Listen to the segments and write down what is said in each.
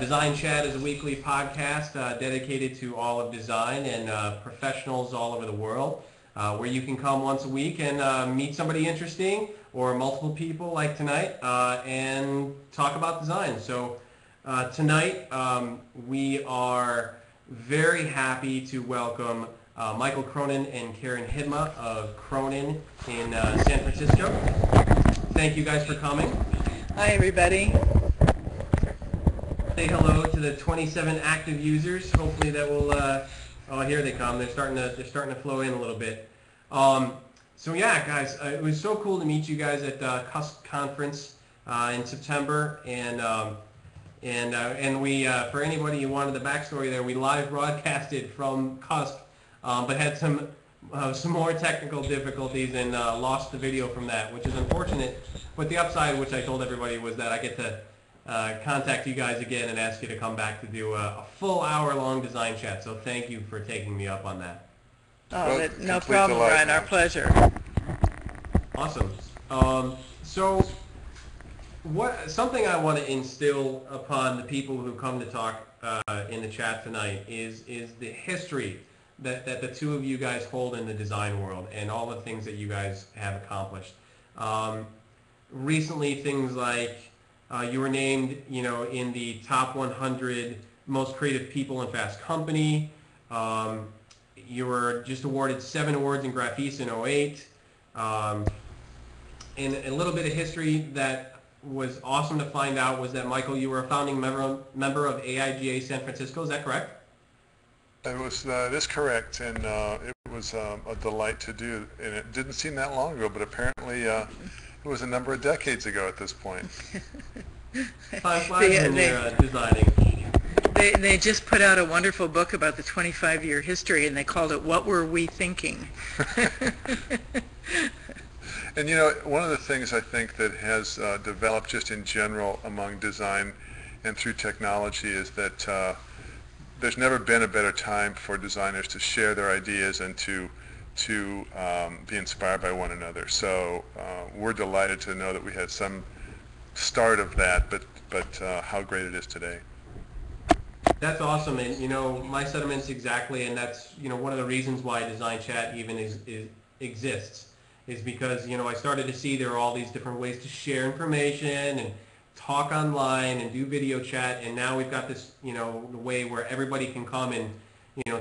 Design Chat is a weekly podcast dedicated to all of design and professionals all over the world, where you can come once a week and meet somebody interesting or multiple people like tonight and talk about design. So tonight we are very happy to welcome Michael Cronan and Karen Hidma of Cronan in San Francisco. Thank you guys for coming. Hi, everybody. Say hello to the 27 active users. Hopefully that will. Oh, here they come. They're starting to flow in a little bit. So yeah, guys, it was so cool to meet you guys at CUSP conference in September, and we for anybody who wanted the backstory there, we live broadcasted from CUSP, but had some more technical difficulties and lost the video from that, which is unfortunate. But the upside, which I told everybody, was that I get to contact you guys again and ask you to come back to do a full hour-long design chat. So thank you for taking me up on that. Oh, well, no problem, Ryan. Our pleasure. Awesome. So something I want to instill upon the people who come to talk in the chat tonight is the history that the two of you guys hold in the design world and all the things that you guys have accomplished. Recently, things like you were named, in the top 100 most creative people in Fast Company. You were just awarded 7 awards in Graphice in '08. And a little bit of history that was awesome to find out was that, Michael, you were a founding member of AIGA San Francisco. Is that correct? It is correct, and it was a delight to do. And it didn't seem that long ago, but apparently it was a number of decades ago at this point. Time flies when you're designing. They just put out a wonderful book about the 25-year history, and they called it "What Were We Thinking?" And one of the things I think that has developed just in general among design and through technology is that there's never been a better time for designers to share their ideas and to be inspired by one another. So we're delighted to know that we had some start of that, but how great it is today. That's awesome, and my sentiments exactly, and that's one of the reasons why Design Chat even exists, is because I started to see there are all these different ways to share information and talk online and do video chat, and now we've got this the way where everybody can come and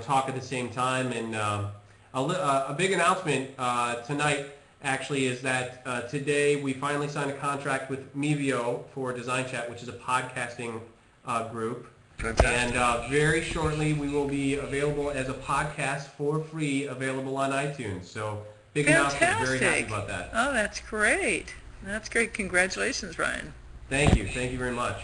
talk at the same time. And a big announcement tonight actually is that today we finally signed a contract with Mevio for Design Chat, which is a podcasting group. Fantastic. And very shortly we will be available as a podcast for free, available on iTunes. So big announcement. Very happy about that. Oh, that's great. That's great. Congratulations, Ryan. Thank you. Thank you very much.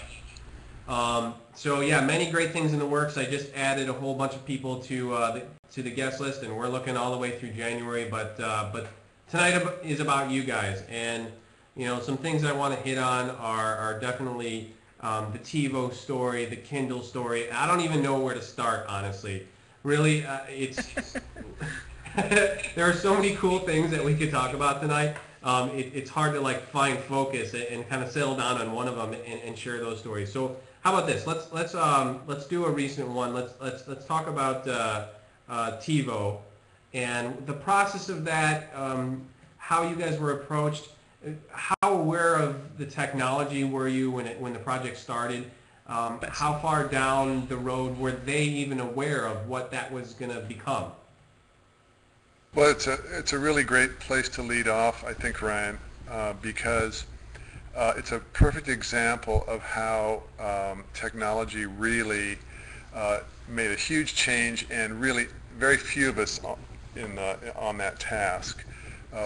So yeah, many great things in the works. I just added a whole bunch of people to the guest list, and we're looking all the way through January. But tonight is about you guys, and some things I want to hit on are definitely the TiVo story, the Kindle story. I don't even know where to start, honestly. Really, it's there are so many cool things that we could talk about tonight. It's hard to find focus and kind of settle down on one of them and share those stories. So how about this? Let's do a recent one. Let's talk about TiVo and the process of that. How you guys were approached. How aware of the technology were you when the project started? How far down the road were they even aware of what that was going to become? Well, it's a really great place to lead off, I think, Ryan, because it's a perfect example of how technology really made a huge change, and really very few of us on that task,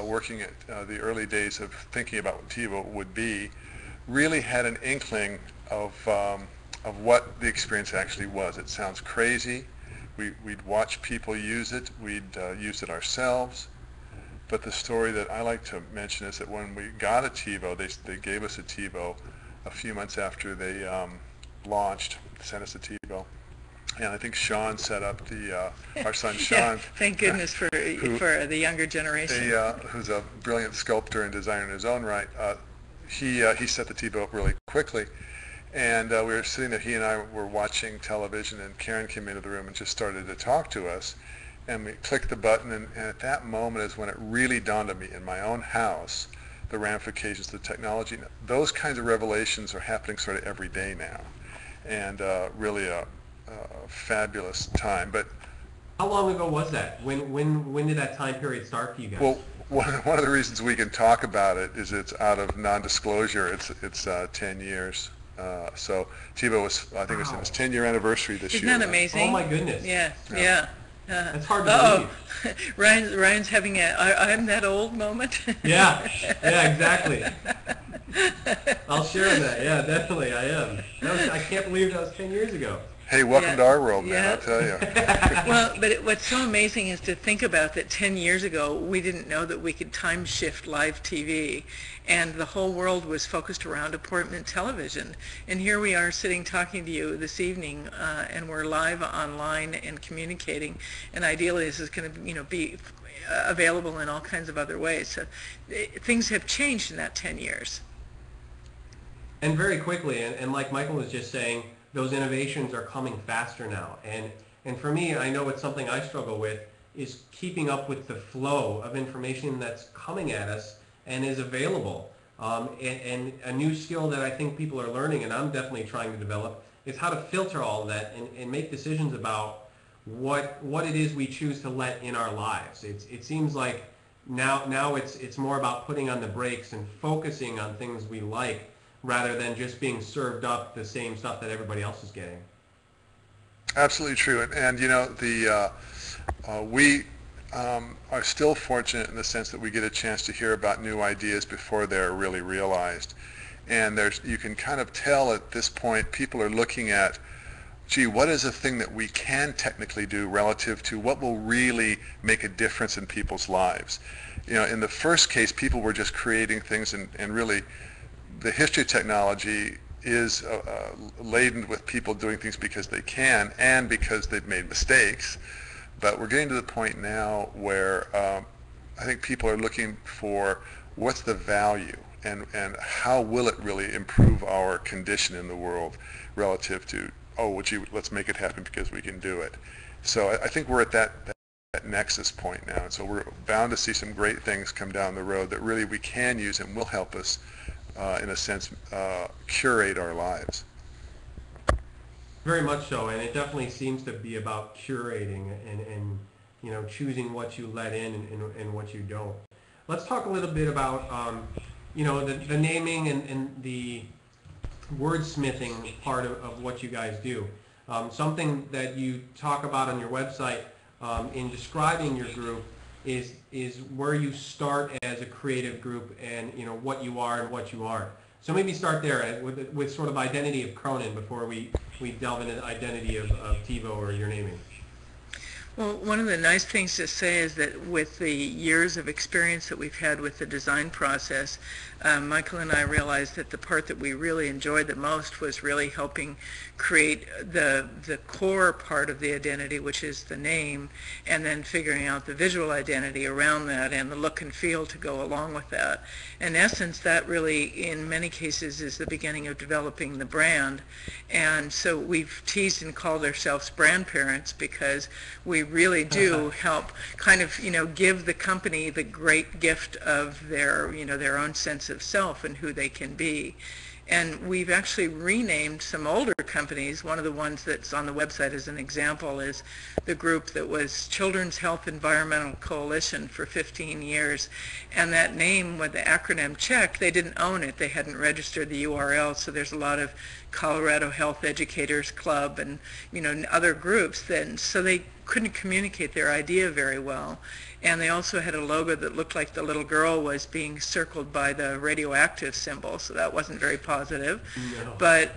working at the early days of thinking about what TiVo would be, really had an inkling of what the experience actually was. It sounds crazy. We'd watch people use it. We'd use it ourselves. But the story that I like to mention is that when we got a TiVo, they gave us a TiVo a few months after they launched, sent us a TiVo. And I think Sean set up our son Sean. Yeah, thank goodness for the younger generation. Who's a brilliant sculptor and designer in his own right. He set the TiVo up really quickly. And we were sitting there, he and I were watching television, and Karen came into the room and just started to talk to us. And we clicked the button, and at that moment is when it really dawned on me in my own house, the ramifications of the technology. Those kinds of revelations are happening sort of every day now, and really a fabulous time. But how long ago was that? When did that time period start for you guys? well, one of the reasons we can talk about it is it's out of non-disclosure. It's 10 years. So TiVo was, I think it was its 10-year anniversary this year. Isn't that amazing? Oh my goodness. Yeah. That's hard to believe. Ryan's having I'm that old moment. Yeah, exactly. I'll share that. Yeah, definitely, I am. I can't believe that was 10 years ago. Hey, welcome to our world, man, I'll tell you. Well, but what's so amazing is to think about that 10 years ago, we didn't know that we could time shift live TV, and the whole world was focused around appointment television. And here we are sitting talking to you this evening, and we're live online and communicating, and ideally this is going to be available in all kinds of other ways. So things have changed in that 10 years. And very quickly, and like Michael was just saying, those innovations are coming faster now. And for me, I know it's something I struggle with, is keeping up with the flow of information that's coming at us and is available. And a new skill that I think people are learning, and I'm definitely trying to develop, is how to filter all of that and make decisions about what it is we choose to let in our lives. It seems like now it's more about putting on the brakes and focusing on things we like, rather than just being served up the same stuff that everybody else is getting. Absolutely true. And we are still fortunate in the sense that we get a chance to hear about new ideas before they're really realized. And you can kind of tell at this point, people are looking at, gee, what is a thing that we can technically do relative to what will really make a difference in people's lives? In the first case, people were just creating things, and really the history of technology is laden with people doing things because they can and because they've made mistakes. But we're getting to the point now where I think people are looking for what's the value and how will it really improve our condition in the world relative to, oh, gee, let's make it happen because we can do it. So I think we're at that nexus point now. And so we're bound to see some great things come down the road that really we can use and will help us in a sense, curate our lives. Very much so, and it definitely seems to be about curating and choosing what you let in and what you don't. Let's talk a little bit about the naming and the wordsmithing part of what you guys do. Something that you talk about on your website in describing your group is where you start as a creative group, and what you are and what you aren't. So maybe start there with sort of identity of Cronan before we delve into the identity of TiVo or your naming. Well, one of the nice things to say is that with the years of experience that we've had with the design process, Michael and I realized that the part that we really enjoyed the most was really helping create the core part of the identity, which is the name, and then figuring out the visual identity around that and the look and feel to go along with that. In essence, that really, in many cases, is the beginning of developing the brand. And so we've teased and called ourselves brand parents because we really do help kind of, give the company the great gift of their own sense of self and who they can be. And we've actually renamed some older companies. One of the ones that's on the website as an example is the group that was Children's Health Environmental Coalition for 15 years. And that name, with the acronym CHECK, they didn't own it. They hadn't registered the URL. So there's a lot of Colorado Health Educators Club and, other groups then. So they couldn't communicate their idea very well. And they also had a logo that looked like the little girl was being circled by the radioactive symbol, so that wasn't very positive. No. But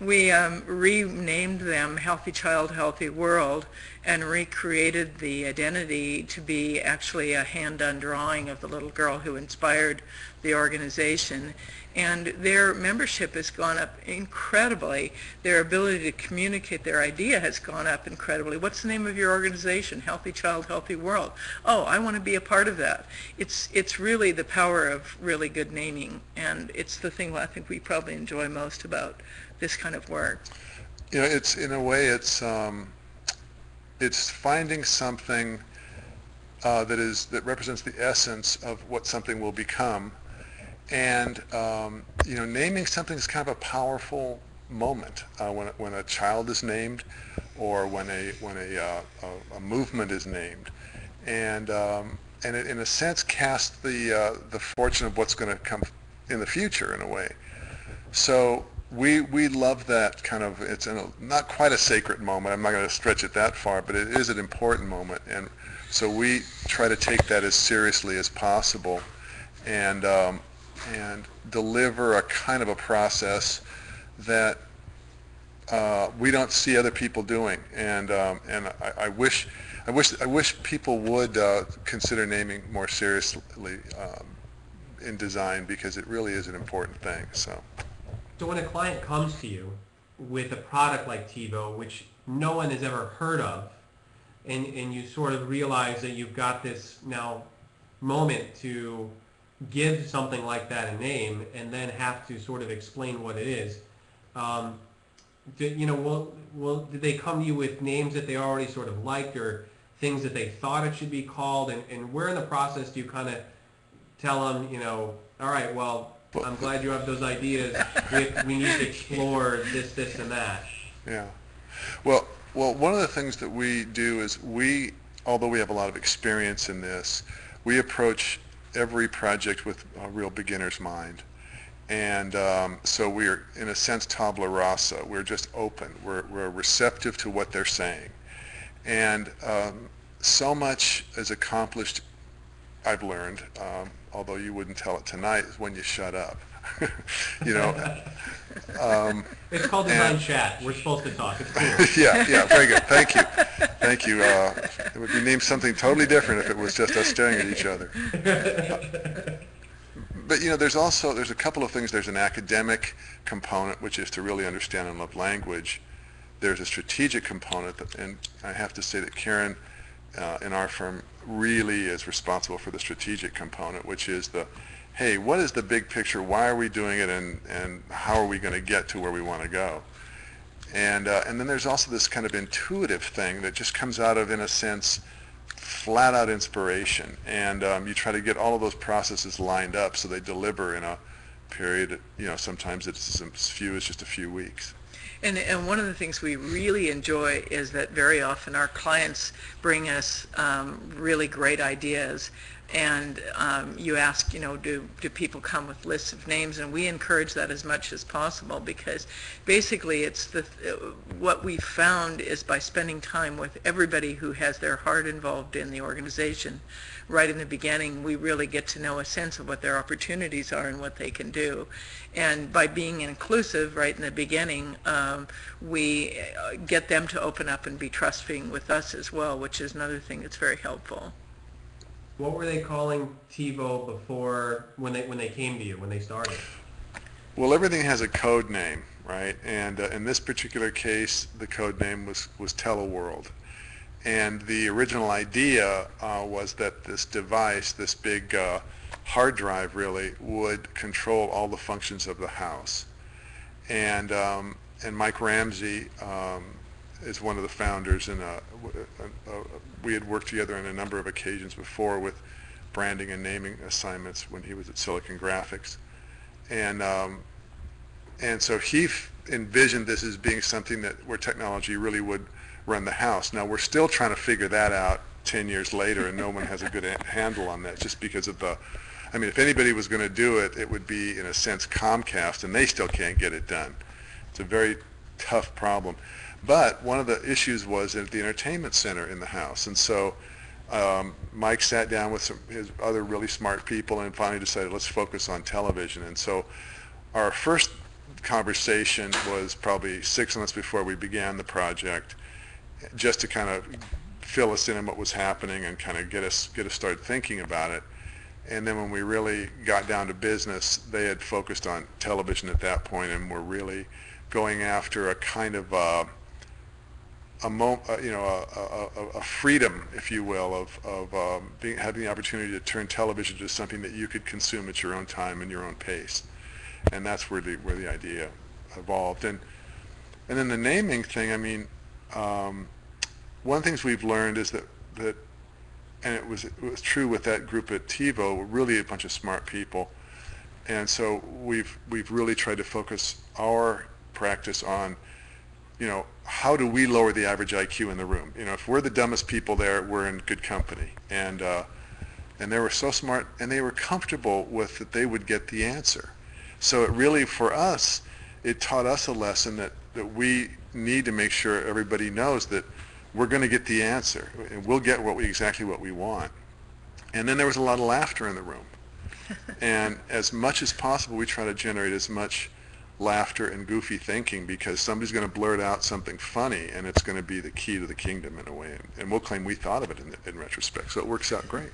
we renamed them Healthy Child, Healthy World, and recreated the identity to be actually a hand-done drawing of the little girl who inspired the organization. And their membership has gone up incredibly. Their ability to communicate their idea has gone up incredibly. What's the name of your organization? Healthy Child, Healthy World. Oh, I want to be a part of that. It's really the power of really good naming, and it's the thing I think we probably enjoy most about this kind of work. You know, it's in a way it's finding something that represents the essence of what something will become. And you know, naming something is kind of a powerful moment when a child is named, or when a movement is named, and it in a sense casts the fortune of what's going to come in the future in a way. So we love that kind of. It's not quite a sacred moment. I'm not going to stretch it that far, but it is an important moment, and so we try to take that as seriously as possible, and deliver a kind of a process that we don't see other people doing. And I wish people would consider naming more seriously in design, because it really is an important thing. So when a client comes to you with a product like TiVo, which no one has ever heard of, and you sort of realize that you've got this now moment to give something like that a name, and then have to sort of explain what it is. Did they come to you with names that they already sort of liked, or things that they thought it should be called? And where in the process do you kind of tell them, all right, well, I'm glad you have those ideas. We need to explore this, and that. Yeah. Well, one of the things that we do is although we have a lot of experience in this, we approach every project with a real beginner's mind. And so we're, in a sense, tabula rasa. We're just open. We're receptive to what they're saying. And so much is accomplished, I've learned, although you wouldn't tell it tonight, is when you shut up. It's called DesignChat. We're supposed to talk. It's cool. Yeah, very good. Thank you. It would be named something totally different if it was just us staring at each other. But there's a couple of things. There's an academic component, which is to really understand and love language. There's a strategic component, and I have to say that Karen in our firm really is responsible for the strategic component, which is hey, what is the big picture? Why are we doing it, and how are we going to get to where we want to go? And then there's also this kind of intuitive thing that just comes out of, in a sense, flat-out inspiration. And you try to get all of those processes lined up so they deliver in a period, sometimes it's as few as just a few weeks. And one of the things we really enjoy is that very often our clients bring us really great ideas. And you ask, do people come with lists of names? And we encourage that as much as possible, because basically it's what we found is by spending time with everybody who has their heart involved in the organization right in the beginning, we really get to know a sense of what their opportunities are and what they can do. And by being inclusive right in the beginning, we get them to open up and be trusting with us as well, which is another thing that's very helpful. What were they calling TiVo before, when they came to you, when they started? Well, everything has a code name, right? And in this particular case, the code name was Teleworld. And the original idea was that this device, this big hard drive really, would control all the functions of the house. And Mike Ramsey is one of the founders, and we had worked together on a number of occasions before with branding and naming assignments when he was at Silicon Graphics. And so he envisioned this as being something where technology really would run the house. Now we're still trying to figure that out 10 years later, and no one has a good handle on that, just because of if anybody was going to do it, it would be, in a sense, Comcast, and they still can't get it done. It's a very tough problem. But one of the issues was at the entertainment center in the house, and so Mike sat down with his other really smart people and finally decided, let's focus on television. And so our first conversation was probably 6 months before we began the project, just to kind of fill us in on what was happening and kind of get us started thinking about it. And then when we really got down to business, they had focused on television at that point, and were really going after a kind of a freedom, if you will, of having the opportunity to turn television to something that you could consume at your own time and your own pace. And that's where the idea evolved. And then the naming thing, I mean, one of the things we've learned is that and it was true with that group at TiVo, we're really a bunch of smart people. And so we've really tried to focus our practice on, how do we lower the average IQ in the room? If we're the dumbest people there, we're in good company. And they were so smart, and they were comfortable with that they would get the answer. So it really, for us, it taught us a lesson that we need to make sure everybody knows that we're going to get the answer, and we'll get exactly what we want. And then there was a lot of laughter in the room. And as much as possible, we try to generate as much laughter and goofy thinking, because somebody's going to blurt out something funny, and it's going to be the key to the kingdom in a way. And we'll claim we thought of it in retrospect, so it works out great.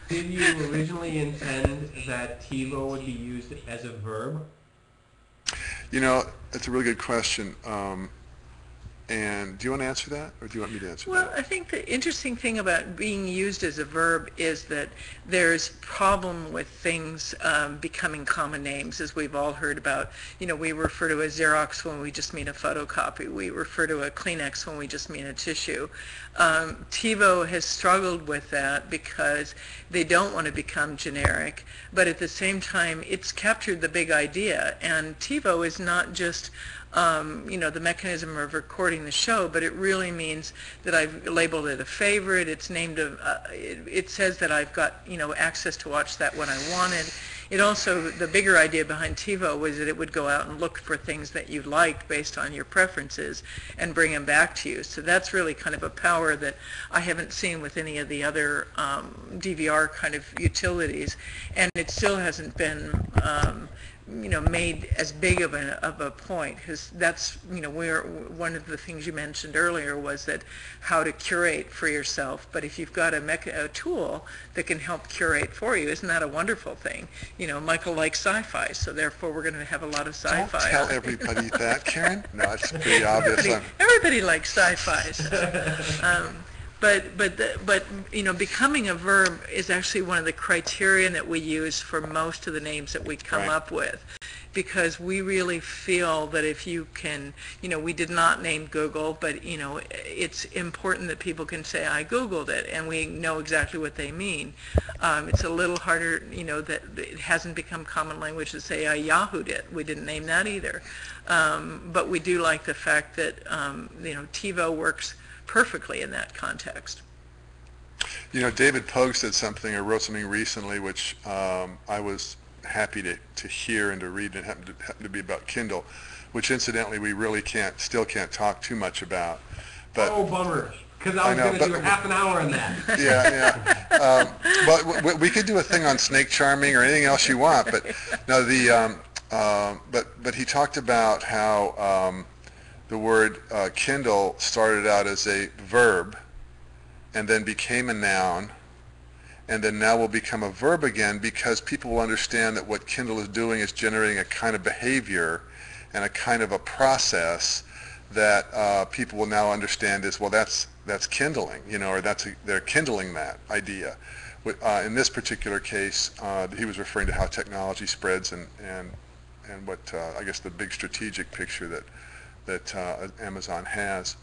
Did you originally intend that TiVo would be used as a verb? That's a really good question. And do you want to answer that, or do you want me to answer that? Well, I think the interesting thing about being used as a verb is that there's problem with things becoming common names, as we've all heard about. We refer to a Xerox when we just mean a photocopy. We refer to a Kleenex when we just mean a tissue. TiVo has struggled with that because they don't want to become generic, but at the same time, it's captured the big idea. And TiVo is not just the mechanism of recording the show, but it really means that I've labeled it a favorite. It's named it says that I've got access to watch that when I wanted. It also, the bigger idea behind TiVo was that it would go out and look for things that you liked based on your preferences and bring them back to you. So that's really kind of a power that I haven't seen with any of the other DVR kind of utilities, and it still hasn't been made as big of a point, because that's where one of the things you mentioned earlier was that how to curate for yourself. But if you've got a tool that can help curate for you, isn't that a wonderful thing? Michael likes sci-fi, so therefore we're going to have a lot of sci-fi. Don't tell everybody that, Karen. No, it's pretty obvious. Everybody likes sci-fi. So. But becoming a verb is actually one of the criteria that we use for most of the names that we come up with, because we really feel that if you can, we did not name Google, but it's important that people can say, I Googled it, and we know exactly what they mean. It's a little harder, that it hasn't become common language to say, I Yahooed it. We didn't name that either. But we do like the fact that, TiVo works perfectly in that context. David Pogue said something, or wrote something recently, which I was happy to hear and to read, and it happened to be about Kindle, which incidentally we really still can't talk too much about. But, oh, bummer, because I was going to do half an hour on that. Yeah. But we could do a thing on snake charming or anything else you want. But no, but he talked about how the word Kindle started out as a verb and then became a noun, and then now will become a verb again, because people will understand that what Kindle is doing is generating a kind of behavior and a kind of a process that people will now understand as, well, that's kindling, or they're kindling that idea. In this particular case, he was referring to how technology spreads and what I guess the big strategic picture that Amazon has.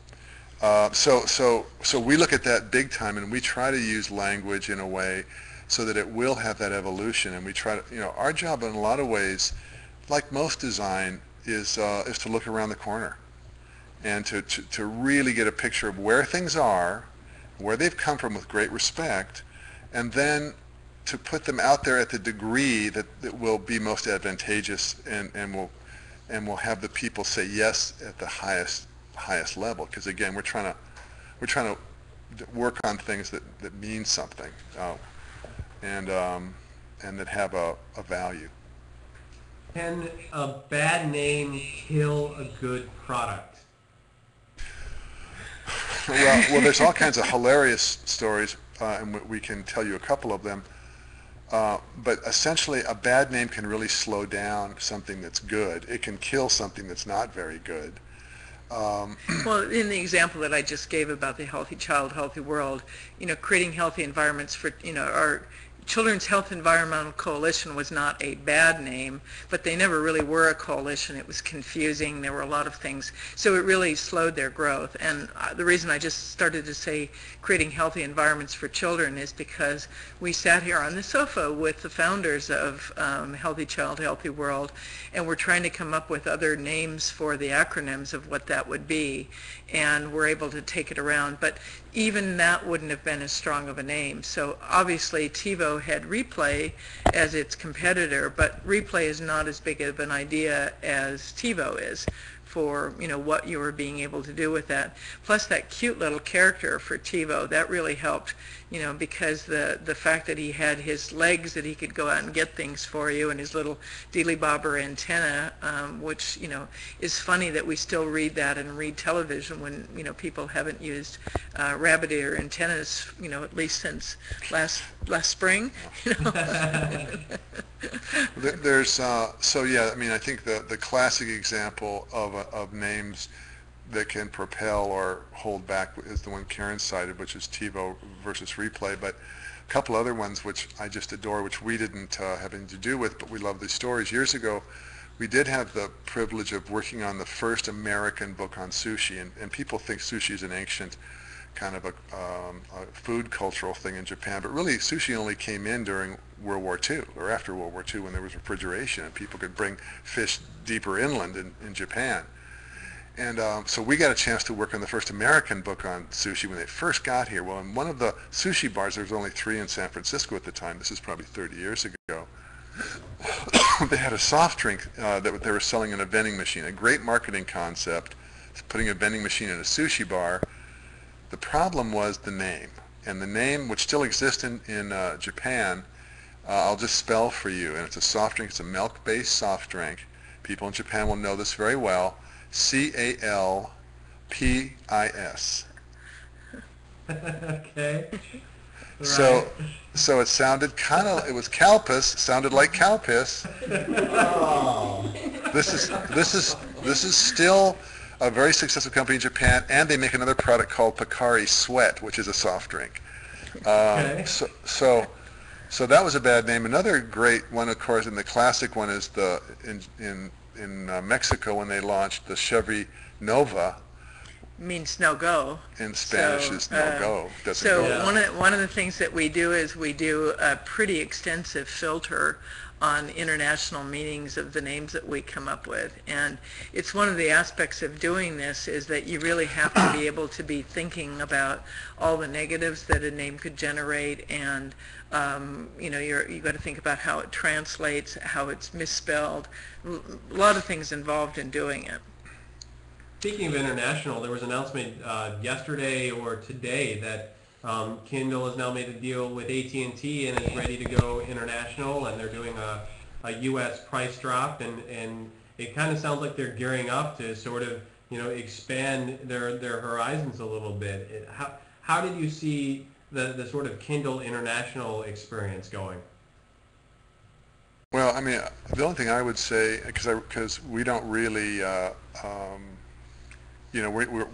So we look at that big time, and we try to use language in a way so that it will have that evolution. And we try to, our job in a lot of ways, like most design, is to look around the corner and to really get a picture of where things are, where they've come from with great respect, and then to put them out there at the degree that will be most advantageous and will have the people say yes at the highest level. Because again, we're trying to work on things that mean something and that have a value. Can a bad name kill a good product? Well, there's all kinds of hilarious stories, and we can tell you a couple of them. But essentially, a bad name can really slow down something that's good. It can kill something that's not very good. Well, in the example that I just gave about the Healthy Child, Healthy World, creating healthy environments for, our Children's Health Environmental Coalition was not a bad name, but they never really were a coalition. It was confusing. There were a lot of things. So it really slowed their growth. And the reason I just started to say creating healthy environments for children is because we sat here on the sofa with the founders of Healthy Child, Healthy World, and we're trying to come up with other names for the acronyms of what that would be. And we're able to take it around. But even that wouldn't have been as strong of a name. So obviously TiVo had Replay as its competitor, but Replay is not as big of an idea as TiVo is for what you were being able to do with that. Plus that cute little character for TiVo, that really helped, because the fact that he had his legs that he could go out and get things for you, and his little dealy bobber antenna, which is funny that we still read that and read television when people haven't used rabbit ear antennas at least since last spring. There's so yeah, I mean, I think the classic example of names that can propel or hold back is the one Karen cited, which is TiVo versus Replay. But a couple other ones which I just adore, which we didn't have anything to do with, but we love these stories. Years ago, we did have the privilege of working on the first American book on sushi, and people think sushi is an ancient kind of a food cultural thing in Japan, but really sushi only came in during World War II, or after World War II, when there was refrigeration and people could bring fish deeper inland in Japan. And so we got a chance to work on the first American book on sushi when they first got here. Well, in one of the sushi bars, there was only 3 in San Francisco at the time. This is probably 30 years ago. They had a soft drink that they were selling in a vending machine, a great marketing concept, putting a vending machine in a sushi bar. The problem was the name. And the name, which still exists in Japan, I'll just spell for you. And it's a soft drink. It's a milk-based soft drink. People in Japan will know this very well. CALPIS. Okay. So it sounded it was Calpis, sounded like cow piss. Oh. This is still a very successful company in Japan, and they make another product called Pocari Sweat, which is a soft drink. Okay. So that was a bad name. Another great one, of course, and the classic one is in Mexico when they launched the Chevy Nova. Means no go. In Spanish is no go. Doesn't so go. Yeah. One of the things that we do is we do a pretty extensive filter on international meanings of the names that we come up with, and it's one of the aspects of doing this is that you really have to be able to be thinking about all the negatives that a name could generate, and you got to think about how it translates, how it's misspelled, a lot of things involved in doing it. Speaking of international, there was an announcement yesterday or today that Kindle has now made a deal with AT&T and is ready to go international, and they're doing a U.S. price drop, and it kind of sounds like they're gearing up to sort of expand their horizons a little bit. How did you see the sort of Kindle international experience going? Well, I mean, the only thing I would say, because we don't really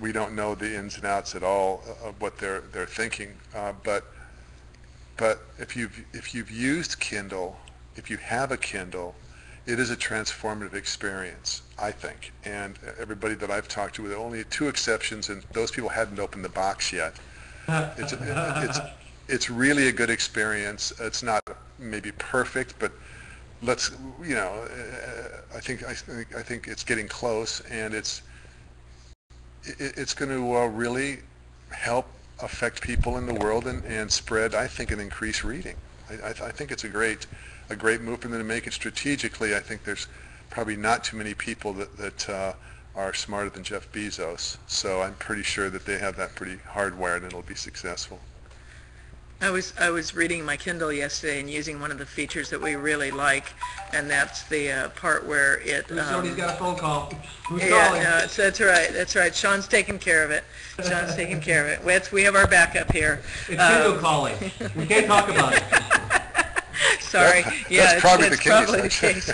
we don't know the ins and outs at all of what they're thinking. But if you've used Kindle, if you have a Kindle, it is a transformative experience, I think. And everybody that I've talked to, with only 2 exceptions, and those people hadn't opened the box yet. It's really a good experience. It's not maybe perfect, but I think it's getting close, and it's going to really help affect people in the world and spread, I think, and increase reading. I think it's a great move for them to make it strategically. I think there's probably not too many people that are smarter than Jeff Bezos, so I'm pretty sure that they have that pretty hardwired and it'll be successful. I was reading my Kindle yesterday and using one of the features that we really like, and that's the part where it. Somebody's got a phone call. Who's calling? calling? No, that's right. That's right. Sean's taking care of it. We have our backup here. It's Kindle calling. We can't talk about it. sorry. That's probably the case.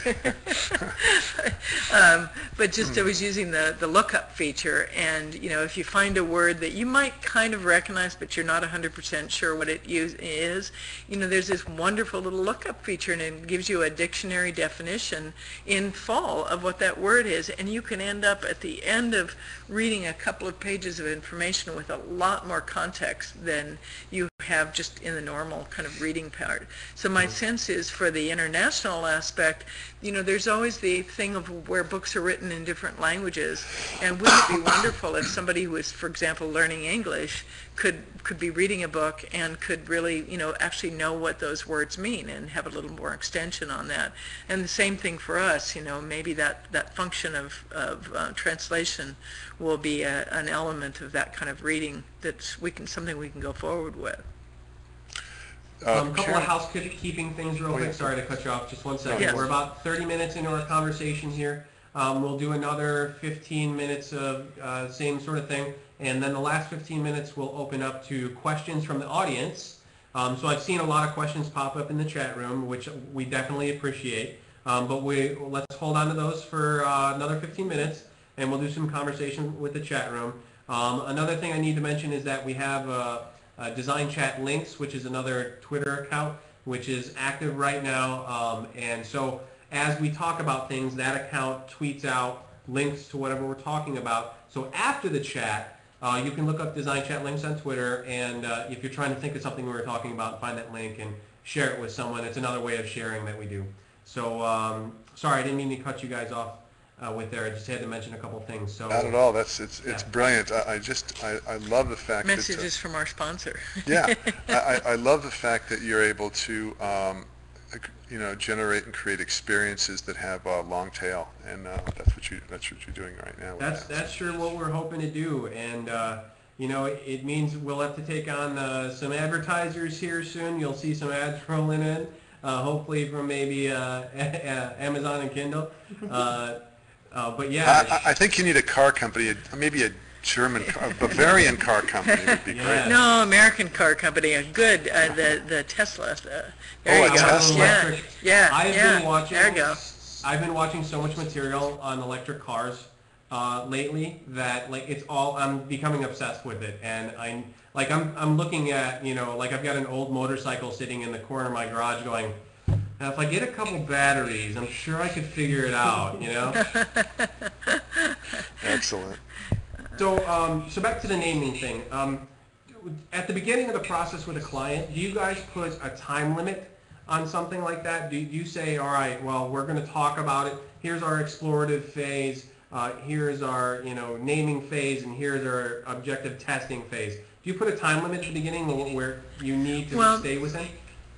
But just I was using the lookup feature, and if you find a word that you might kind of recognize, but you're not 100% sure what it is, there's this wonderful little lookup feature, and it gives you a dictionary definition in full of what that word is, and you can end up at the end of reading a couple of pages of information with a lot more context than you have just in the normal kind of reading part. So my sense is for the international aspect, there's always the thing of where books are written in different languages, and wouldn't it be wonderful if somebody who is, for example, learning English could be reading a book and could really, actually know what those words mean and have a little more extension on that. And the same thing for us, maybe that function of translation will be an element of that kind of reading that's something we can go forward with. A couple of housekeeping things real quick. Sorry to cut you off. Just 1 second. Yes. We're about 30 minutes into our conversation here. We'll do another 15 minutes of same sort of thing. And then the last 15 minutes we'll open up to questions from the audience. So I've seen a lot of questions pop up in the chat room, which we definitely appreciate. But let's hold on to those for another 15 minutes, and we'll do some conversation with the chat room. Another thing I need to mention is that we have DesignChat Links, which is another Twitter account, which is active right now. And so as we talk about things, that account tweets out links to whatever we're talking about. So after the chat, you can look up DesignChat Links on Twitter, and if you're trying to think of something we were talking about, find that link and share it with someone. It's another way of sharing that we do. So sorry, I didn't mean to cut you guys off with there. I just had to mention a couple things. So not at all. It's brilliant. I love the fact messages from our sponsor. Yeah, I love the fact that you're able to generate and create experiences that have a long tail, and that's what you're doing right now. That's sure what we're hoping to do, and it means we'll have to take on some advertisers here soon. You'll see some ads rolling in, hopefully from maybe Amazon and Kindle. But yeah, I think you need a car company, maybe a Bavarian car company would be great. No, American car company, a good, the Tesla. There you go. Tesla. Yeah. There you go. I've been watching so much material on electric cars lately that I'm becoming obsessed with it, and I'm looking at I've got an old motorcycle sitting in the corner of my garage going, now if I get a couple batteries, I'm sure I could figure it out, Excellent. So back to the naming thing. At the beginning of the process with a client, do you guys put a time limit on something like that? Do you say, all right, well, we're going to talk about it. Here's our explorative phase. Here's our naming phase, and here's our objective testing phase. Do you put a time limit at the beginning where you need to stay within?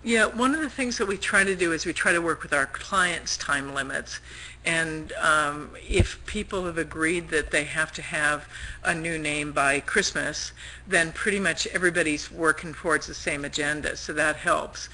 Yeah, one of the things that we try to do is we try to work with our clients' time limits. And if people have agreed that they have to have a new name by Christmas, then pretty much everybody's working towards the same agenda, so that helps.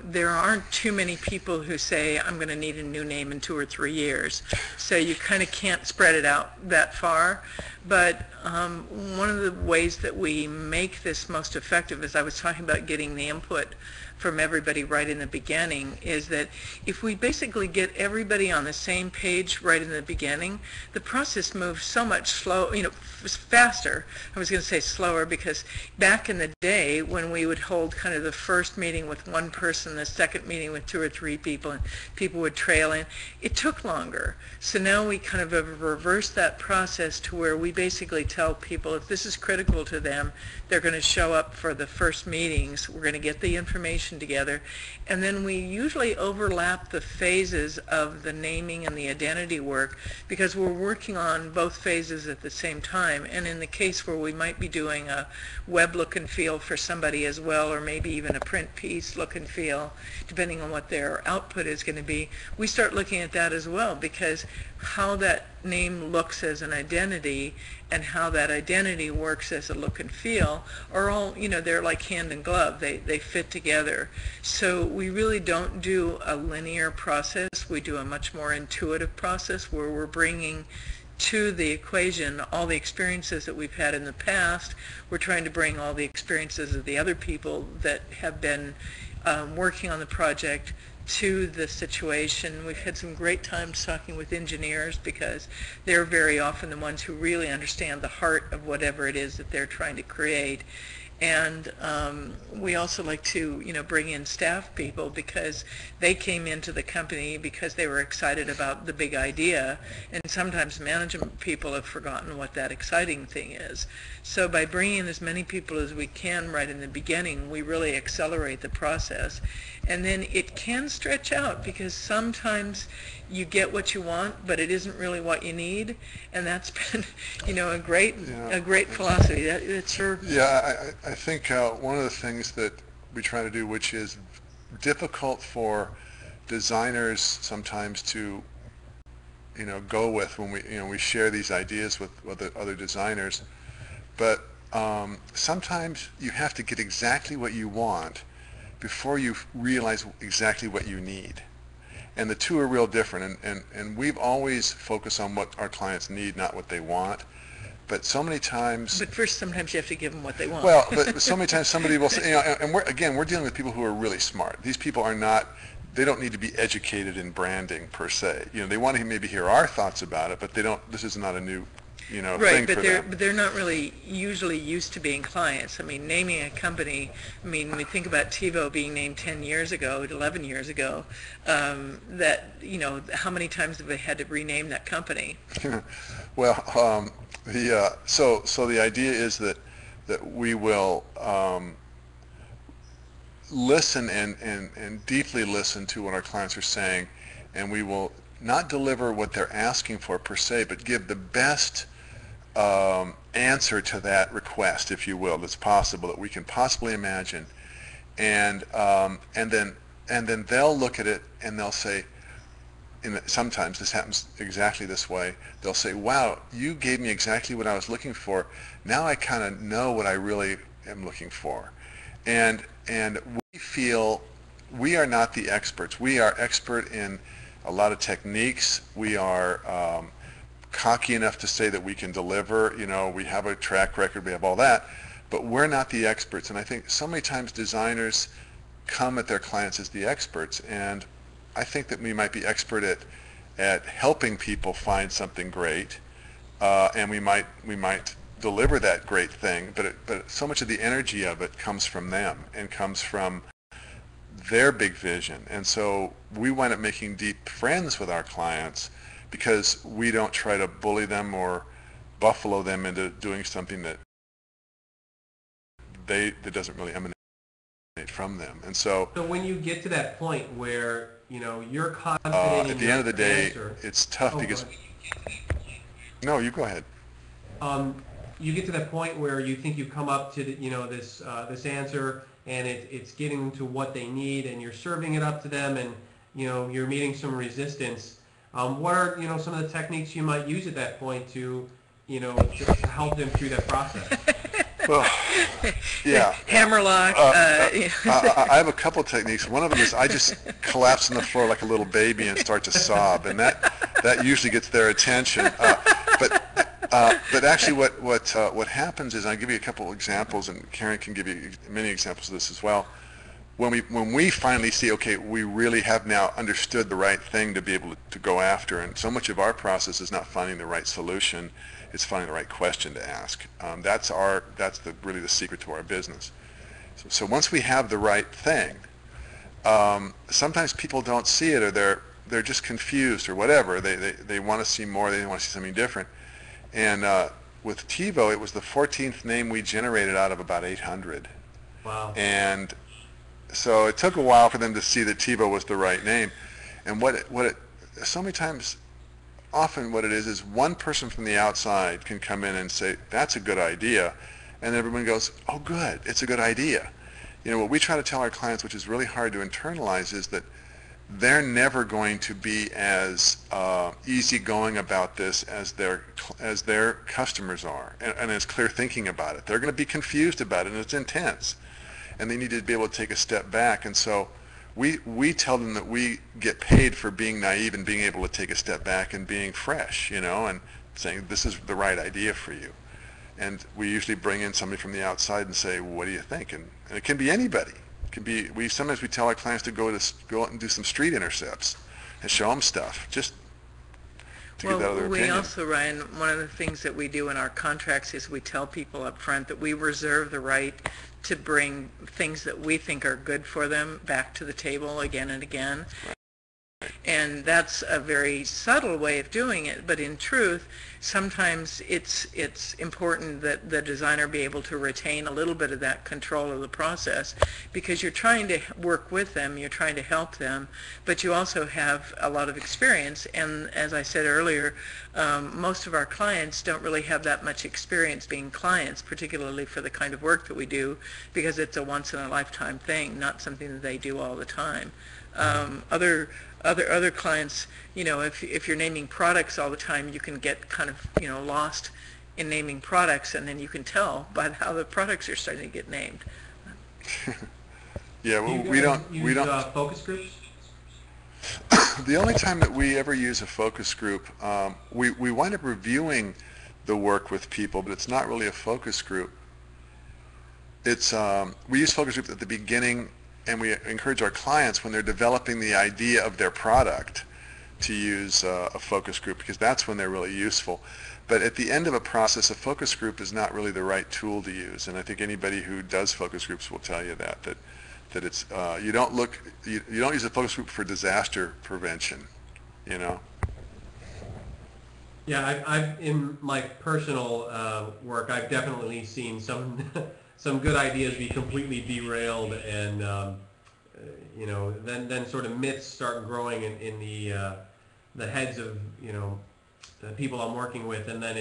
There aren't too many people who say, I'm going to need a new name in 2 or 3 years, so you kind of can't spread it out that far. But one of the ways that we make this most effective, as I was talking about getting the input from everybody right in the beginning, is that if we basically get everybody on the same page right in the beginning, the process moves so much faster. I was going to say slower because back in the day when we would hold kind of the first meeting with one person, the second meeting with 2 or 3 people, and people would trail in, it took longer. So now we kind of have reversed that process to where we basically tell people if this is critical to them, they're going to show up for the first meetings. We're going to get the information together, and then we usually overlap the phases of the naming and the identity work because we're working on both phases at the same time. And in the case where we might be doing a web look and feel for somebody as well, or maybe even a print piece look and feel, depending on what their output is going to be, we start looking at that as well, because how that name looks as an identity and how that identity works as a look and feel are all, they're like hand and glove. They fit together. So we really don't do a linear process. We do a much more intuitive process where we're bringing to the equation all the experiences that we've had in the past. We're trying to bring all the experiences of the other people that have been working on the project to the situation. We've had some great times talking with engineers because they're very often the ones who really understand the heart of whatever it is that they're trying to create. And we also like to, bring in staff people because they came into the company because they were excited about the big idea, and sometimes management people have forgotten what that exciting thing is. So by bringing in as many people as we can right in the beginning, we really accelerate the process. And then it can stretch out because sometimes you get what you want, but it isn't really what you need, and that's been, a great philosophy. That's sure. Yeah, I think one of the things that we try to do, which is difficult for designers sometimes to, go with when we share these ideas with other designers, but sometimes you have to get exactly what you want before you realize exactly what you need. And the two are real different, and we've always focused on what our clients need, not what they want. But so many times... But first, sometimes you have to give them what they want. Well, but so many times somebody will say, and we're dealing with people who are really smart. These people are not, they don't need to be educated in branding per se. They want to maybe hear our thoughts about it, but they don't, this is not a new right, thing for them. But they're not really usually used to being clients. I mean, naming a company, we think about TiVo being named 10 years ago, 11 years ago, how many times have they had to rename that company? Well, so the idea is that we will listen and deeply listen to what our clients are saying, and we will not deliver what they're asking for per se, but give the best answer to that request, if you will, that's possible, that we can possibly imagine, and then they'll look at it and they'll say, sometimes this happens exactly this way, they'll say, wow, you gave me exactly what I was looking for. Now I kind of know what I really am looking for. And we feel we are not the experts. We are expert in a lot of techniques. We are cocky enough to say that we can deliver. We have a track record, we have all that, but we're not the experts. And I think so many times designers come at their clients as the experts, and I think that we might be expert at helping people find something great, and we might deliver that great thing, but so much of the energy of it comes from them and comes from their big vision. And so we wind up making deep friends with our clients because we don't try to bully them or buffalo them into doing something that doesn't really emanate from them. And so when you get to that point where you're confident at the end of the day, it's tough because no, you go ahead. You get to that point where you think you've come up to this answer, and it's getting to what they need, and you're serving it up to them, and you're meeting some resistance. What are some of the techniques you might use at that point to to help them through that process? Well, yeah. Hammerlock. I have a couple of techniques. One of them is I just collapse on the floor like a little baby and start to sob, and that usually gets their attention. But actually, what happens is, I'll give you a couple of examples, and Karen can give you many examples of this as well. When we finally see, okay, we really have now understood the right thing to be able to go after, and so much of our process is not finding the right solution, it's finding the right question to ask. That's really the secret to our business. So once we have the right thing, sometimes people don't see it, or they're just confused or whatever. They want to see more. They want to see something different. And with TiVo, it was the 14th name we generated out of about 800. Wow. And so it took a while for them to see that TiVo was the right name. And so many times, often what it is one person from the outside can come in and say, that's a good idea. And everyone goes, oh good, it's a good idea. What we try to tell our clients, which is really hard to internalize, is that they're never going to be as easygoing about this as their customers are, and as clear thinking about it. They're going to be confused about it, and it's intense, and they need to be able to take a step back. And so we tell them that we get paid for being naive and being able to take a step back and being fresh, and saying this is the right idea for you. And we usually bring in somebody from the outside and say, what do you think? And it can be anybody. Sometimes we tell our clients to go out and do some street intercepts and show them stuff, just to get that other we opinion. also, Ryan, one of the things that we do in our contracts is we tell people up front that we reserve the right to bring things that we think are good for them back to the table again and again. And that's a very subtle way of doing it, but in truth, sometimes it's important that the designer be able to retain a little bit of that control of the process, because you're trying to work with them, you're trying to help them, but you also have a lot of experience. And as I said earlier, most of our clients don't really have that much experience being clients, particularly for the kind of work that we do, because it's a once-in-a-lifetime thing, not something that they do all the time. Other clients, if you're naming products all the time, you can get kind of, lost in naming products, and then you can tell by how the products are starting to get named. Yeah, well, we don't focus groups? The only time that we ever use a focus group, we wind up reviewing the work with people, but it's not really a focus group. It's we use focus groups at the beginning, and we encourage our clients when they're developing the idea of their product to use a focus group, because that's when they're really useful. But at the end of a process, a focus group is not really the right tool to use, and I think anybody who does focus groups will tell you that it's you don't use a focus group for disaster prevention, Yeah, I've in my personal work, I've definitely seen some some good ideas be completely derailed, and then sort of myths start growing in the heads of the people I'm working with, and then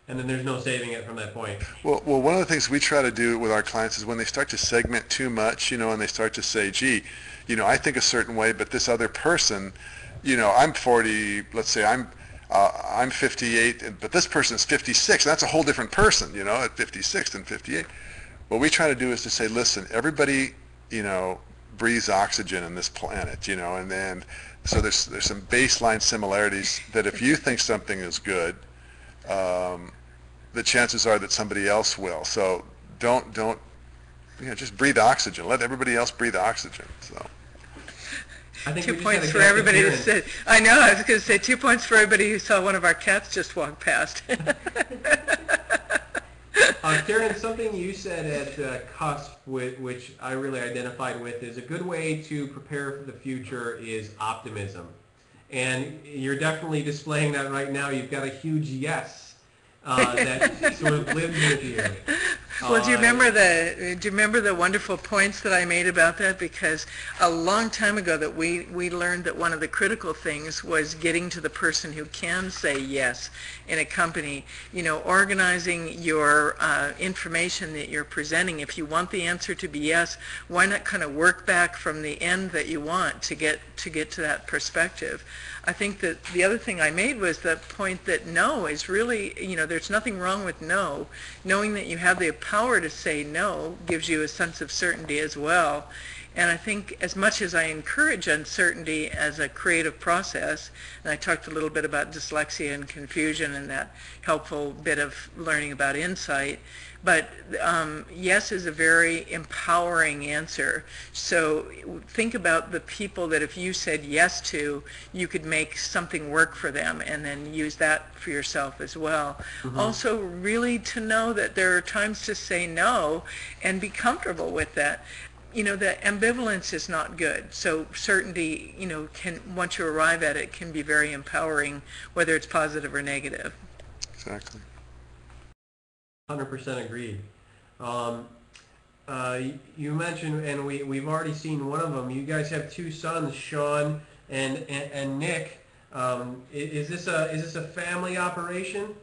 and then there's no saving it from that point. Well, one of the things we try to do with our clients is when they start to segment too much, and they start to say, gee, I think a certain way, but this other person, I'm 40, let's say I'm 58, but this person is 56, and that's a whole different person, at 56 and 58. What we try to do is to say, listen, everybody, breathes oxygen on this planet, and then so there's some baseline similarities that if you think something is good, the chances are that somebody else will. So don't just breathe oxygen. Let everybody else breathe oxygen. So. I think 2 points for everybody who said, I know, I was going to say 2 points for everybody who saw one of our cats just walk past. Karen, something you said at Cusp, which I really identified with, is a good way to prepare for the future is optimism. And you're definitely displaying that right now. You've got a huge yes that sort of lives with you. Well, do you remember the wonderful points that I made about that? Because a long time ago that we learned that one of the critical things was getting to the person who can say yes in a company. Organizing your information that you're presenting. If you want the answer to be yes, why not kind of work back from the end that you want to get to that perspective? I think that the other thing I made was the point that no is really, there's nothing wrong with no. Knowing that you have the power to say no gives you a sense of certainty as well. And I think as much as I encourage uncertainty as a creative process, and I talked a little bit about dyslexia and confusion and that helpful bit of learning about insight, but yes is a very empowering answer. So think about the people that if you said yes to, you could make something work for them, and then use that for yourself as well. Mm-hmm. Also, really to know that there are times to say no and be comfortable with that. The ambivalence is not good. So certainty, once you arrive at it, can be very empowering, whether it's positive or negative. Exactly. 100% agreed. You mentioned, and we've already seen one of them. You guys have two sons, Sean and Nick. Is this a family operation?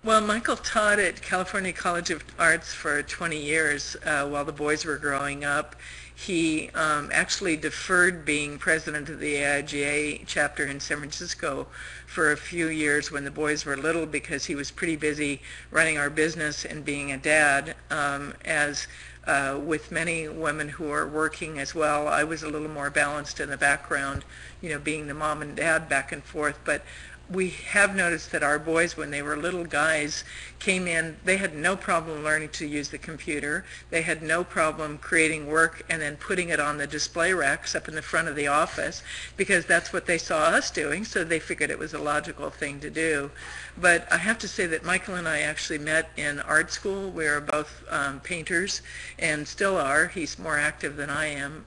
Well, Michael taught at California College of Arts for 20 years while the boys were growing up. He actually deferred being president of the AIGA chapter in San Francisco for a few years when the boys were little, because he was pretty busy running our business and being a dad. As with many women who are working as well, I was a little more balanced in the background, being the mom and dad back and forth. But we have noticed that our boys, when they were little guys, came in, they had no problem learning to use the computer. They had no problem creating work and then putting it on the display racks up in the front of the office, because that's what they saw us doing, so they figured it was a logical thing to do. But I have to say that Michael and I actually met in art school. We are both painters and still are. He's more active than I am.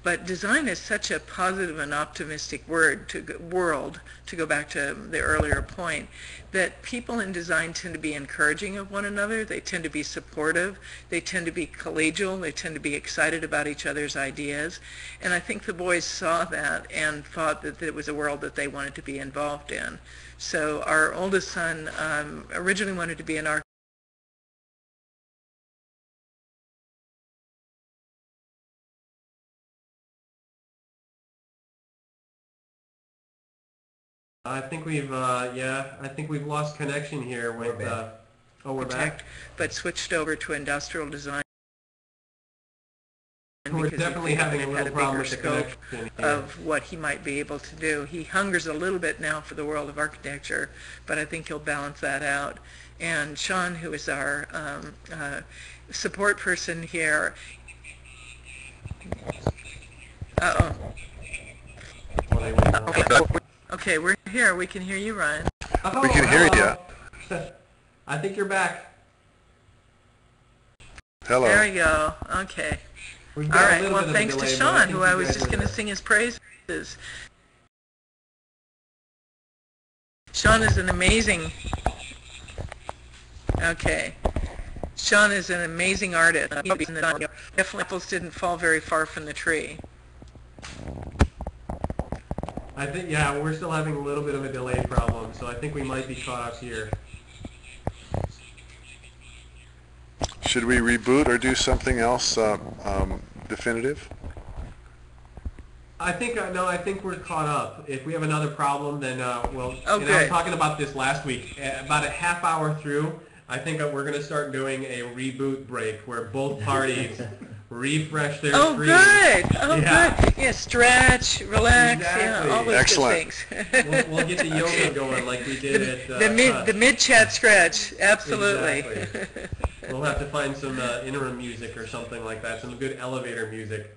But design is such a positive and optimistic world, to go back to the earlier point, that people in design tend to be encouraging of one another. They tend to be supportive. They tend to be collegial. They tend to be excited about each other's ideas. And I think the boys saw that and thought that it was a world that they wanted to be involved in. So our oldest son originally wanted to be an architect. I think we've, I think we've lost connection here with, we're back. But switched over to industrial design. We're definitely having a little problem with the connection of what he might be able to do. He hungers a little bit now for the world of architecture, but I think he'll balance that out. And Sean, who is our support person here, okay, we're here. We can hear you, Ryan. We can hear you. I think you're back. Hello. There we go. Okay. All right, well, thanks to Sean, who I was just going to sing his praises. Sean is an amazing, Sean is an amazing artist. Definitely apples didn't fall very far from the tree. I think, yeah, we're still having a little bit of a delay problem, so I think we might be caught up here. Should we reboot or do something else definitive? I think, no, I think we're caught up. If we have another problem, then we'll, Oh, and I was good. talking about this last week, about a half hour through, I think we're going to start doing a reboot break where both parties refresh their Oh, screens. good. Oh, Yeah. good. Yeah, stretch, relax, Exactly. yeah, all those Excellent. good things. We'll get the yoga going like we did at The mid-chat stretch, absolutely. Exactly. We'll have to find some interim music or something like that, some good elevator music.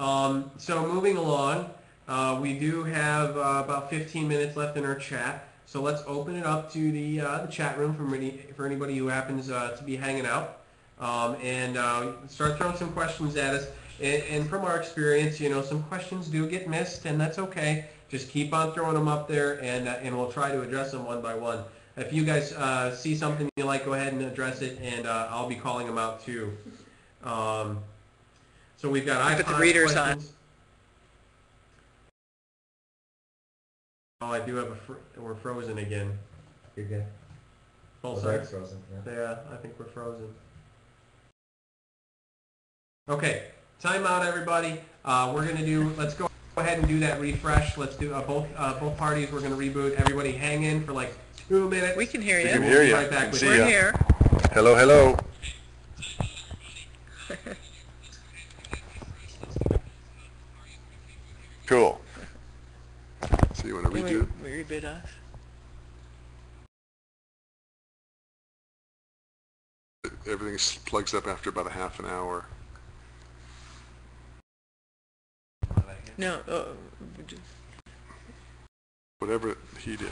So moving along, we do have about 15 minutes left in our chat. So let's open it up to the chat room for anybody who happens to be hanging out, and start throwing some questions at us. And from our experience, you know, some questions do get missed, and that's okay. Just keep on throwing them up there, and we'll try to address them one by one. If you guys see something you like, go ahead and address it, and I'll be calling them out too. So we've got Put the iPod readers questions. Oh, I do have we're frozen again. You're good. Full Oh, sec. that's frozen. Yeah. Yeah, I think we're frozen. Okay, time out, everybody. We're gonna do. Let's go ahead and do that refresh. Let's do both parties. We're gonna reboot. Everybody, hang in for like 2 minutes. We can hear you. We can We'll hear be you. right back Can with see you. We're ya. here. Hello, hello. Cool. So you want to redo? We reboot off. Everything plugs up after about a half an hour. No, Whatever he did.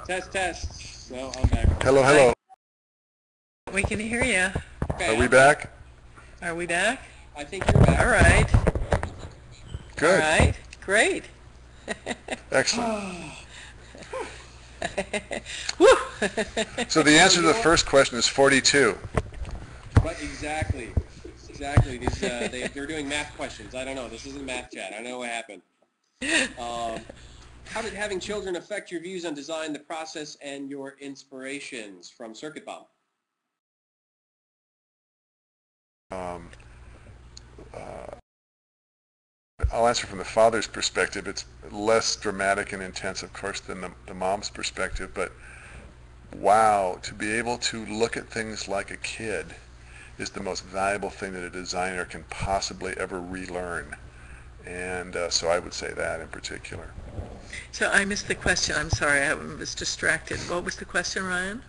Test. So I'm back. Hello, hello. we can hear you. Are we back? Are we back? I think you're back. All right. Good. All right. Great. Excellent. Woo! So the answer to the first question is 42. But exactly. These, they're doing math questions. I don't know. This isn't math chat. I don't know what happened. How did having children affect your views on design, the process, and your inspirations? From Circuit Bomb. I'll answer from the father's perspective. It's less dramatic and intense, of course, than the mom's perspective, but wow, to be able to look at things like a kid is the most valuable thing that a designer can possibly ever relearn. And so I would say that in particular. So I missed the question. I'm sorry, I was distracted. What was the question, Ryan?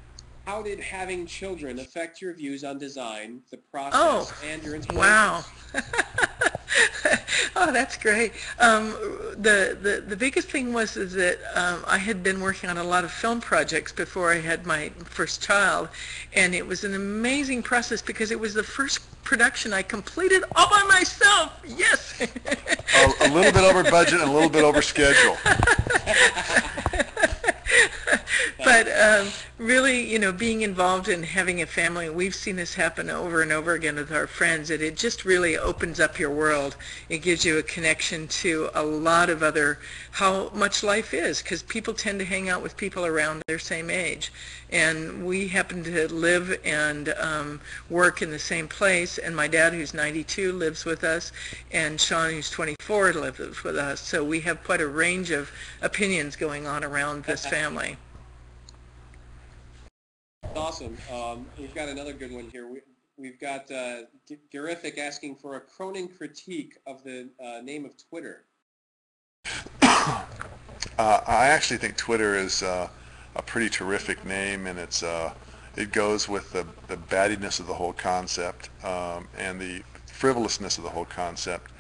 How did having children affect your views on design, the Oh, process, and your inspirations? wow. Oh, that's great. The biggest thing was is that I had been working on a lot of film projects before I had my first child, and it was an amazing process because it was the first production I completed all by myself. Yes. A little bit over budget and a little bit over schedule. But really, being involved in having a family, we've seen this happen over and over again with our friends, that it just really opens up your world. It gives you a connection to a lot of how much life is, because people tend to hang out with people around their same age. And we happen to live and work in the same place, and my dad, who's 92, lives with us, and Sean, who's 24, lives with us. So we have quite a range of opinions going on around this family. Awesome. We've got another good one here. We've got Garific asking for a Cronan critique of the name of Twitter. I actually think Twitter is a pretty terrific name, and it goes with the battiness of the whole concept and the frivolousness of the whole concept.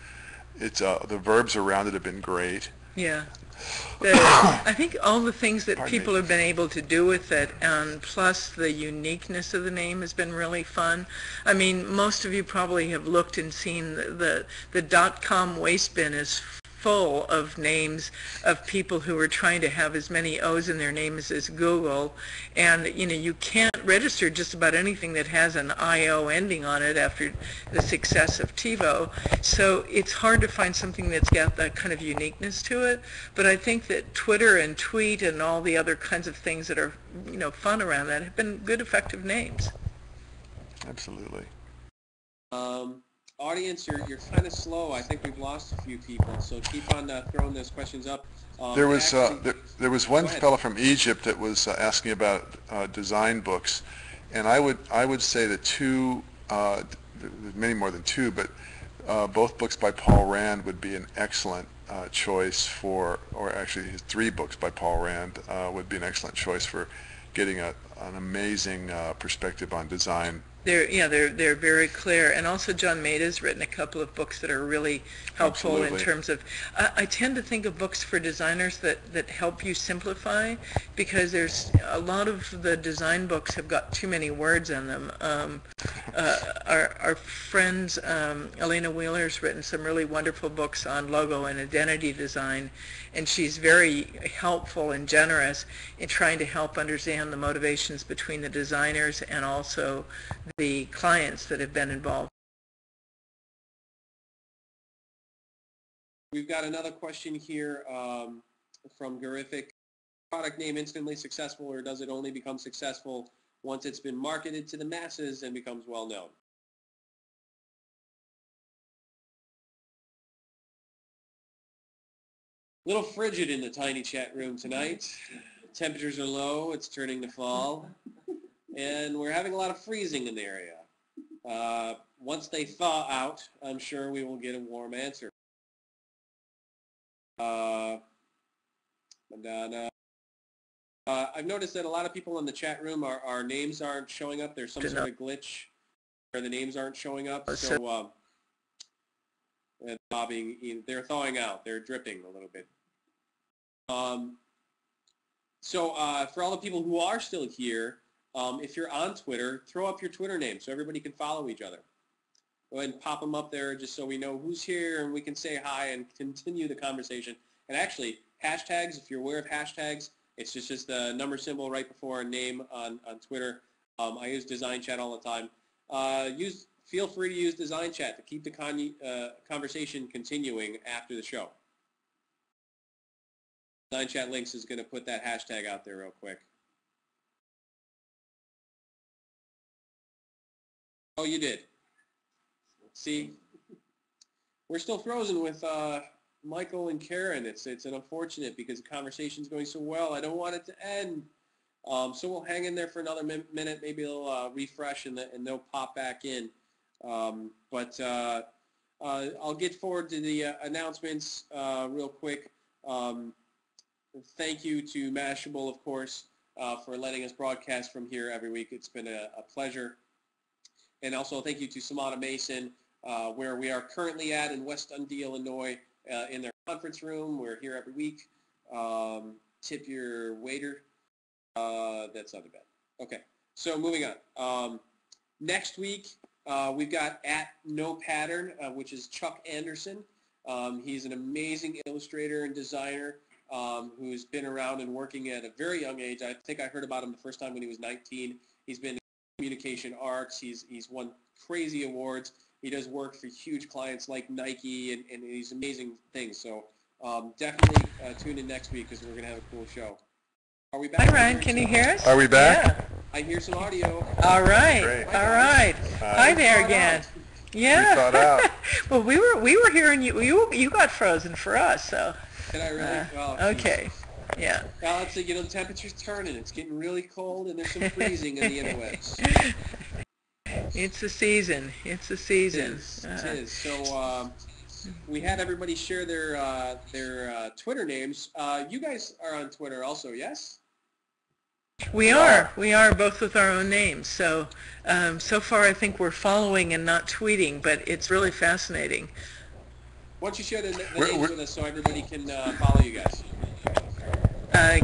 The verbs around it have been great. Yeah. I think all the things that people have been able to do with it, and plus the uniqueness of the name, has been really fun. I mean, most of you probably have looked and seen the .com waste bin is full of names of people who are trying to have as many O's in their names as Google, and you can't register just about anything that has an IO ending on it after the success of TiVo. So it's hard to find something that's got that kind of uniqueness to it. But I think that Twitter and Tweet and all the other kinds of things that are fun around that have been good, effective names. Absolutely. Audience, you're kind of slow. I think we've lost a few people, so keep on throwing those questions up. There was one fellow from Egypt that was asking about design books, and I would say that many more than two, but both books by Paul Rand would be an excellent choice or actually his 3 books by Paul Rand would be an excellent choice for getting an amazing perspective on design. They're very clear, and also John Maida's written a couple of books that are really helpful. Absolutely. In terms of, I tend to think of books for designers that help you simplify, because there's a lot of the design books have got too many words in them. Our friends, Elena Wheeler's written some really wonderful books on logo and identity design, and she's very helpful and generous in trying to help understand the motivations between the designers and also the clients that have been involved. We've got another question here from Garific. Product name instantly successful, or does it only become successful once it's been marketed to the masses and becomes well known? A little frigid in the tiny chat room tonight. Temperatures are low, it's turning to fall, and we're having a lot of freezing in the area. Once they thaw out, I'm sure we will get a warm answer. I've noticed that a lot of people in the chat room, our names aren't showing up. There's some sort of glitch where the names aren't showing up. So they're thawing out. They're dripping a little bit. So for all the people who are still here, if you're on Twitter, throw up your Twitter name so everybody can follow each other. Go ahead and pop them up there just so we know who's here and we can say hi and continue the conversation. And actually, hashtags, if you're aware of hashtags, it's just the number symbol right before a name on Twitter. I use DesignChat all the time. Feel free to use DesignChat to keep the conversation continuing after the show. DesignChat Links is going to put that hashtag out there real quick. Oh, you did. See, we're still frozen with Michael and Karen. It's an unfortunate because the conversation's going so well. I don't want it to end. So we'll hang in there for another minute. Maybe they'll refresh and they'll pop back in. I'll get forward to the announcements real quick. Thank you to Mashable, of course, for letting us broadcast from here every week. It's been a pleasure. And also thank you to Samana Mason, where we are currently at in West Dundee, Illinois, in their conference room. We're here every week. Tip your waiter. That's not too bad. Okay, so moving on. Next week, we've got @NoPattern, which is Chuck Anderson. He's an amazing illustrator and designer who's been around and working at a very young age. I think I heard about him the first time when he was 19. He's been in communication arts. He's won crazy awards. He does work for huge clients like Nike and these amazing things. So definitely tune in next week because we're going to have a cool show. Are we back? Hi, Ryan. Can you hear us? Are we back? Yeah. I hear some audio. All right. Great. All right. Hi there again. Yeah. We thought out. Well, we were hearing you. You got frozen for us, so. Did I really? Oh, Okay. Yeah. well, let's see. The temperature's turning. It's getting really cold, and there's some freezing in the interwebs. It's the season. It's the season. It is. So we had everybody share their Twitter names. You guys are on Twitter also, yes? We are both with our own names. So, so far I think we're following and not tweeting, but it's really fascinating. Why don't you share the names with us so everybody can follow you guys?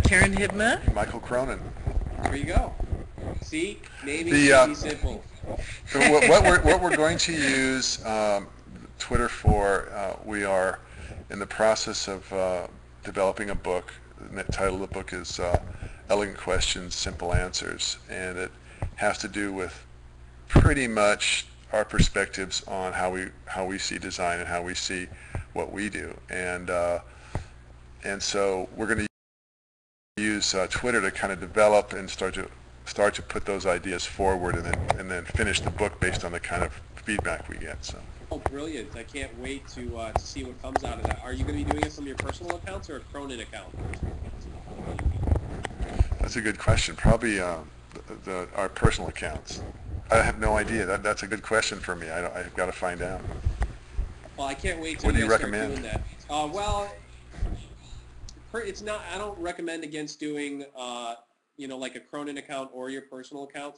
Karen Hibma. Michael Cronan. There you go. See, naming can be simple. So what we're going to use Twitter for, we are in the process of developing a book. The title of the book is Elegant Questions, Simple Answers, and it has to do with pretty much our perspectives on how we see design and how we see what we do, and so we're going to use Twitter to kind of develop and start to put those ideas forward, and then finish the book based on the kind of feedback we get. So. Oh, brilliant! I can't wait to see what comes out of that. Are you going to be doing it from your personal accounts or a Cronan account? That's a good question. Probably our personal accounts. I have no idea. That's a good question for me. I've got to find out. Well, I can't wait to What do you start recommend? doing that. Well, it's not. I don't recommend against doing like a Cronan account or your personal account,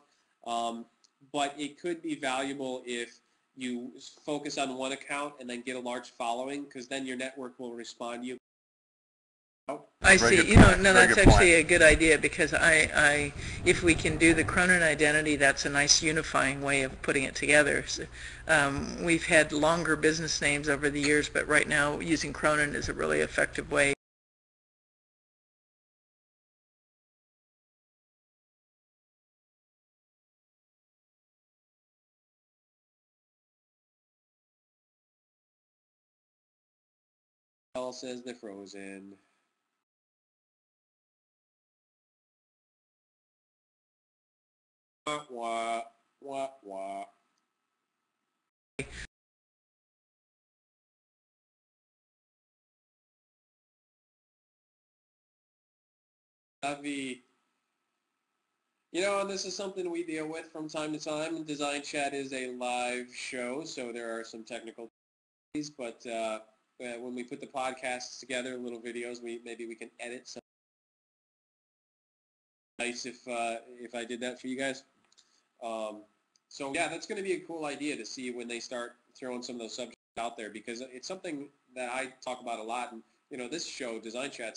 but it could be valuable if you focus on one account and then get a large following, because then your network will respond to you. I Very see. good point. No, Very that's good actually point. a good idea, because if we can do the Cronan identity, that's a nice unifying way of putting it together. So, we've had longer business names over the years, but right now using Cronan is a really effective way. All says they're frozen. Wah, wah, wah, wah. Avi. And this is something we deal with from time to time. DesignChat is a live show, so there are some technical issues, but when we put the podcasts together, little videos, maybe we can edit some. Nice if I did that for you guys. So yeah, that's going to be a cool idea to see when they start throwing some of those subjects out there, because it's something that I talk about a lot. And this show, DesignChat,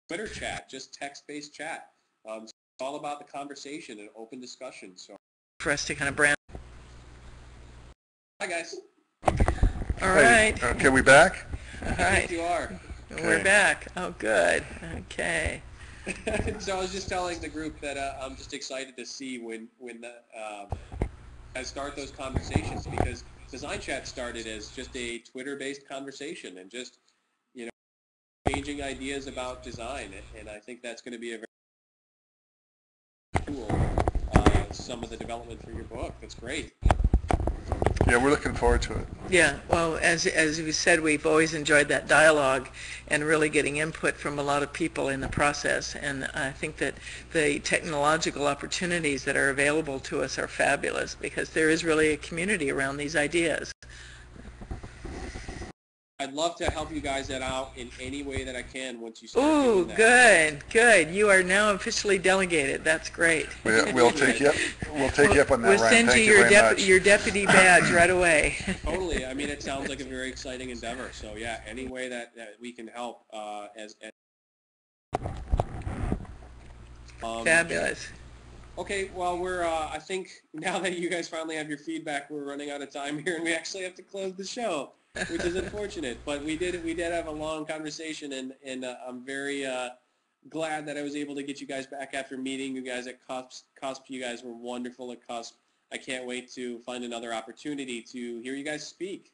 Twitter chat, just text-based chat. It's all about the conversation and open discussion. So For us to kind of brand. hi guys. All right. Okay, we back? All I think right. you are. We're Okay. back. Oh, good. Okay. So I was just telling the group that I'm just excited to see when I start those conversations, because DesignChat started as just a Twitter-based conversation and just changing ideas about design, and I think that's going to be a very cool some of the development for your book. That's great. Yeah, we're looking forward to it. Yeah, well, as we said, we've always enjoyed that dialogue and really getting input from a lot of people in the process. And I think that the technological opportunities that are available to us are fabulous because there is really a community around these ideas. I'd love to help you guys out in any way that I can once you start Ooh, doing that. good. You are now officially delegated. That's great. We'll take you up. We'll take you up on that, We'll Ryan. send Thank you you your, very much. your deputy badge right away. Totally. I mean, it sounds like a very exciting endeavor. So yeah, any way that we can help Fabulous. Okay, well, we're, I think now that you guys finally have your feedback, we're running out of time here, and we actually have to close the show, which is unfortunate. But we did have a long conversation, and I'm very glad that I was able to get you guys back after meeting you guys at CUSP. CUSP, you guys were wonderful at CUSP. I can't wait to find another opportunity to hear you guys speak.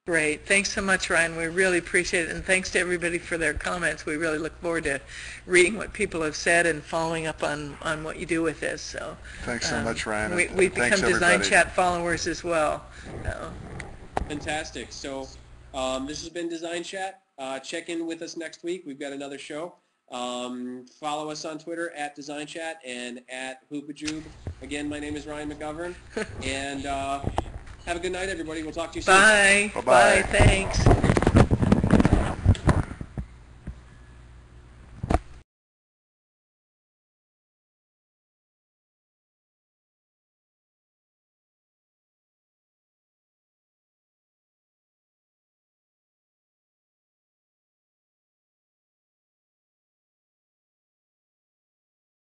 Great. Thanks so much, Ryan. We really appreciate it. And thanks to everybody for their comments. We really look forward to reading what people have said and following up on what you do with this. So Thanks so much, Ryan. We've become Thanks, DesignChat followers as well. Fantastic. So this has been DesignChat. Check in with us next week. We've got another show. Follow us on Twitter at DesignChat and at Hoopajube. Again, my name is Ryan McGovern. And have a good night, everybody. We'll talk to you soon. Bye. Bye-bye. Bye. Thanks.